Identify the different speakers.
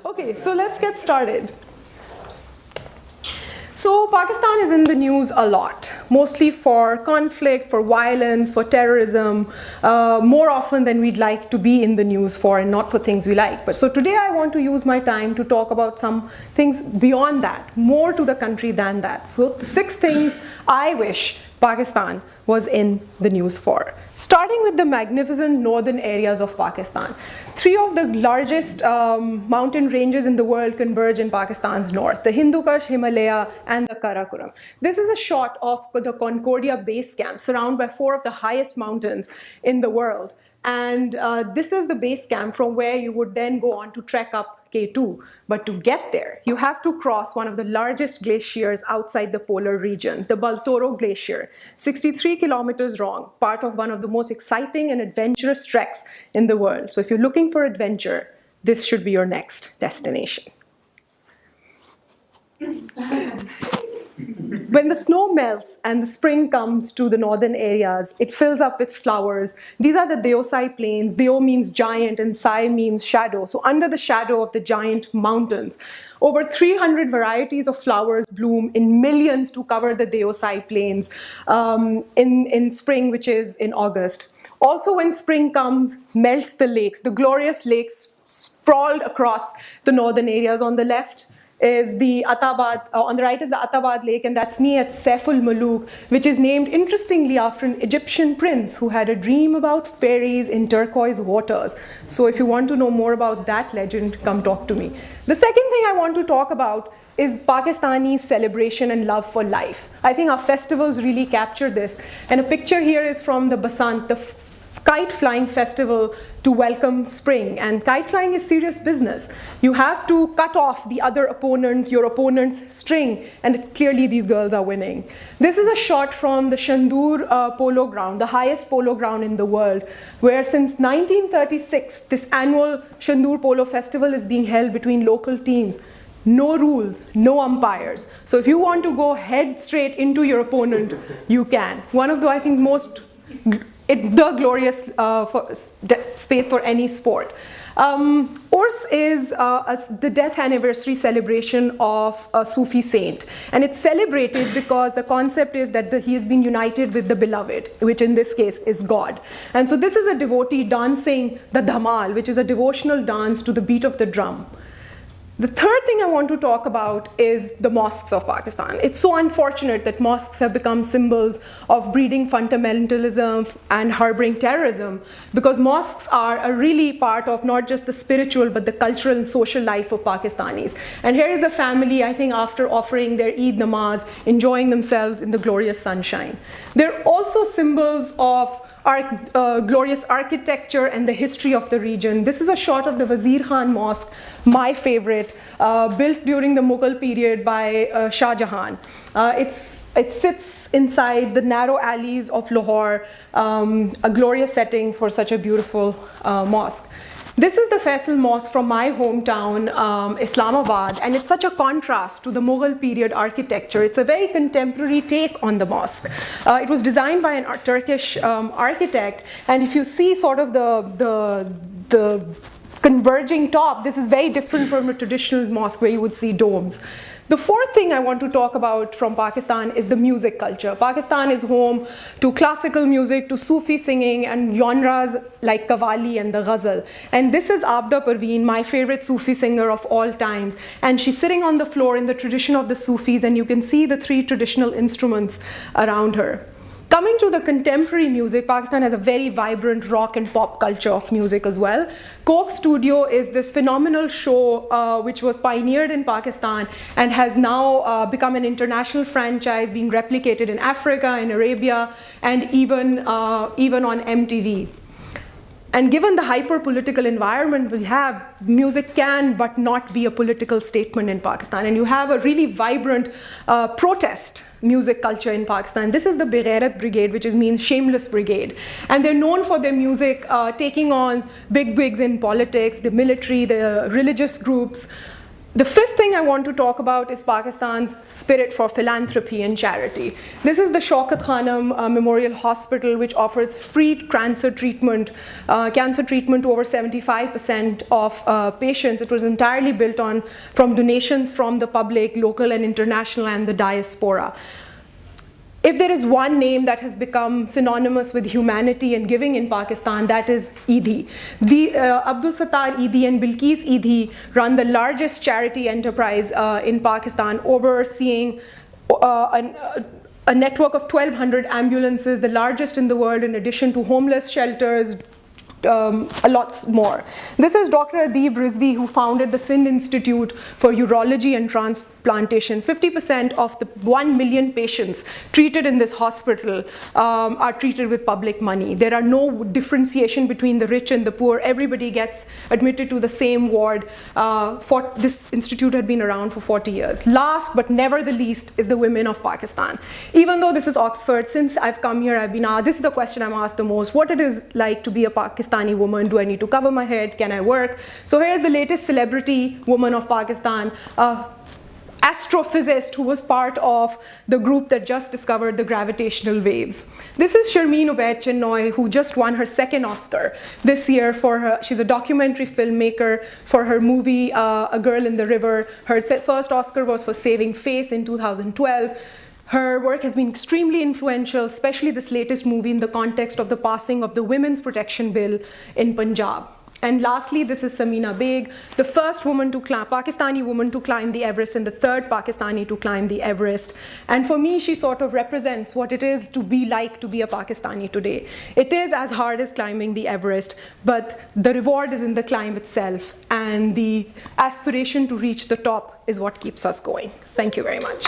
Speaker 1: Okay, so let's get started. So Pakistan is in the news a lot, mostly for conflict, for violence, for terrorism, more often than we'd like to be in the news for and not for things we like. But so today I want to use my time to talk about some things beyond that, more to the country than that. So the 6 things I wish Pakistan was in the news for. Starting with the magnificent northern areas of Pakistan. 3 of the largest mountain ranges in the world converge in Pakistan's north, the Hindu Kush, Himalaya, and the Karakoram. This is a shot of the Concordia base camp, surrounded by 4 of the highest mountains in the world. And this is the base camp from where you would then go on to trek up K2. But to get there, you have to cross one of the largest glaciers outside the polar region, the Baltoro Glacier, 63 kilometers long, part of one of the most exciting and adventurous treks in the world. So if you're looking for adventure, this should be your next destination. When the snow melts and the spring comes to the northern areas, it fills up with flowers. These are the Deosai plains. Deo means giant and Sai means shadow. So under the shadow of the giant mountains, over 300 varieties of flowers bloom in millions to cover the Deosai plains in spring, which is in August. Also, when spring comes, melts the lakes. The glorious lakes sprawled across the northern areas. On the left is the Atabad, on the right is the Atabad Lake, and that's near Saiful Muluk, which is named interestingly after an Egyptian prince who had a dream about fairies in turquoise waters. So if you want to know more about that legend, come talk to me. The second thing I want to talk about is Pakistani celebration and love for life. I think our festivals really capture this. And a picture here is from the Basant, the kite flying festival to welcome spring. And kite flying is serious business. You have to cut off the other opponents, your opponent's string, and clearly these girls are winning. This is a shot from the Shandur polo ground, the highest polo ground in the world, where since 1936, this annual Shandur Polo Festival is being held between local teams. No rules, no umpires. So if you want to go head straight into your opponent, you can. One of the, I think, the glorious space for any sport. Urs is the death anniversary celebration of a Sufi saint. And it's celebrated because the concept is that he has been united with the beloved, which in this case is God. And so this is a devotee dancing the dhamal, which is a devotional dance to the beat of the drum. The third thing I want to talk about is the mosques of Pakistan. It's so unfortunate that mosques have become symbols of breeding fundamentalism and harboring terrorism, because mosques are a really part of not just the spiritual but the cultural and social life of Pakistanis. And here is a family, I think, after offering their Eid namaz, enjoying themselves in the glorious sunshine. They're also symbols of glorious architecture and the history of the region. This is a shot of the Wazir Khan Mosque, my favorite, built during the Mughal period by Shah Jahan. It sits inside the narrow alleys of Lahore, a glorious setting for such a beautiful mosque. This is the Faisal Mosque from my hometown, Islamabad, and it's such a contrast to the Mughal period architecture. It's a very contemporary take on the mosque. It was designed by an Turkish architect, and if you see sort of the converging top, this is very different from a traditional mosque where you would see domes. The fourth thing I want to talk about from Pakistan is the music culture. Pakistan is home to classical music, to Sufi singing, and genres like Qawwali and the Ghazal. And this is Abda Parveen, my favorite Sufi singer of all times. And she's sitting on the floor in the tradition of the Sufis, and you can see the 3 traditional instruments around her. Coming to the contemporary music, Pakistan has a very vibrant rock and pop culture of music as well. Coke Studio is this phenomenal show which was pioneered in Pakistan and has now become an international franchise, being replicated in Africa, in Arabia, and even on MTV. And given the hyper-political environment we have, music can but not be a political statement in Pakistan. And you have a really vibrant protest music culture in Pakistan. This is the Beghairat Brigade, which means shameless brigade. And they're known for their music taking on big wigs in politics, the military, the religious groups. The fifth thing I want to talk about is Pakistan's spirit for philanthropy and charity. This is the Shaukat Khanum Memorial Hospital, which offers free cancer treatment to over 75% of patients. It was entirely built from donations from the public, local and international, and the diaspora. If there is one name that has become synonymous with humanity and giving in Pakistan, that is Eidi. Abdul Sattar Eidi and Bilkis Eidi run the largest charity enterprise in Pakistan, overseeing a network of 1,200 ambulances, the largest in the world, in addition to homeless shelters, a lot more. This is Dr. Adib Rizvi, who founded the Sindh Institute for Urology and Transplantation. 50% of the 1 million patients treated in this hospital are treated with public money. There are no differentiation between the rich and the poor. Everybody gets admitted to the same ward. This institute had been around for 40 years. Last but never the least is the women of Pakistan. Even though this is Oxford, since I've come here, I've been asked, this is the question I'm asked the most, what it is like to be a Pakistani woman. Do I need to cover my head? Can I work? So here's the latest celebrity woman of Pakistan, astrophysicist who was part of the group that just discovered the gravitational waves. This is Sharmeen Obaid Chinoy, who just won her second Oscar this year she's a documentary filmmaker for her movie, A Girl in the River. Her first Oscar was for Saving Face in 2012. Her work has been extremely influential, especially this latest movie in the context of the passing of the Women's Protection Bill in Punjab. And lastly, this is Samina Beg, the first Pakistani woman to climb the Everest and the third Pakistani to climb the Everest. And for me, she sort of represents what it is to be a Pakistani today. It is as hard as climbing the Everest, but the reward is in the climb itself, and the aspiration to reach the top is what keeps us going. Thank you very much.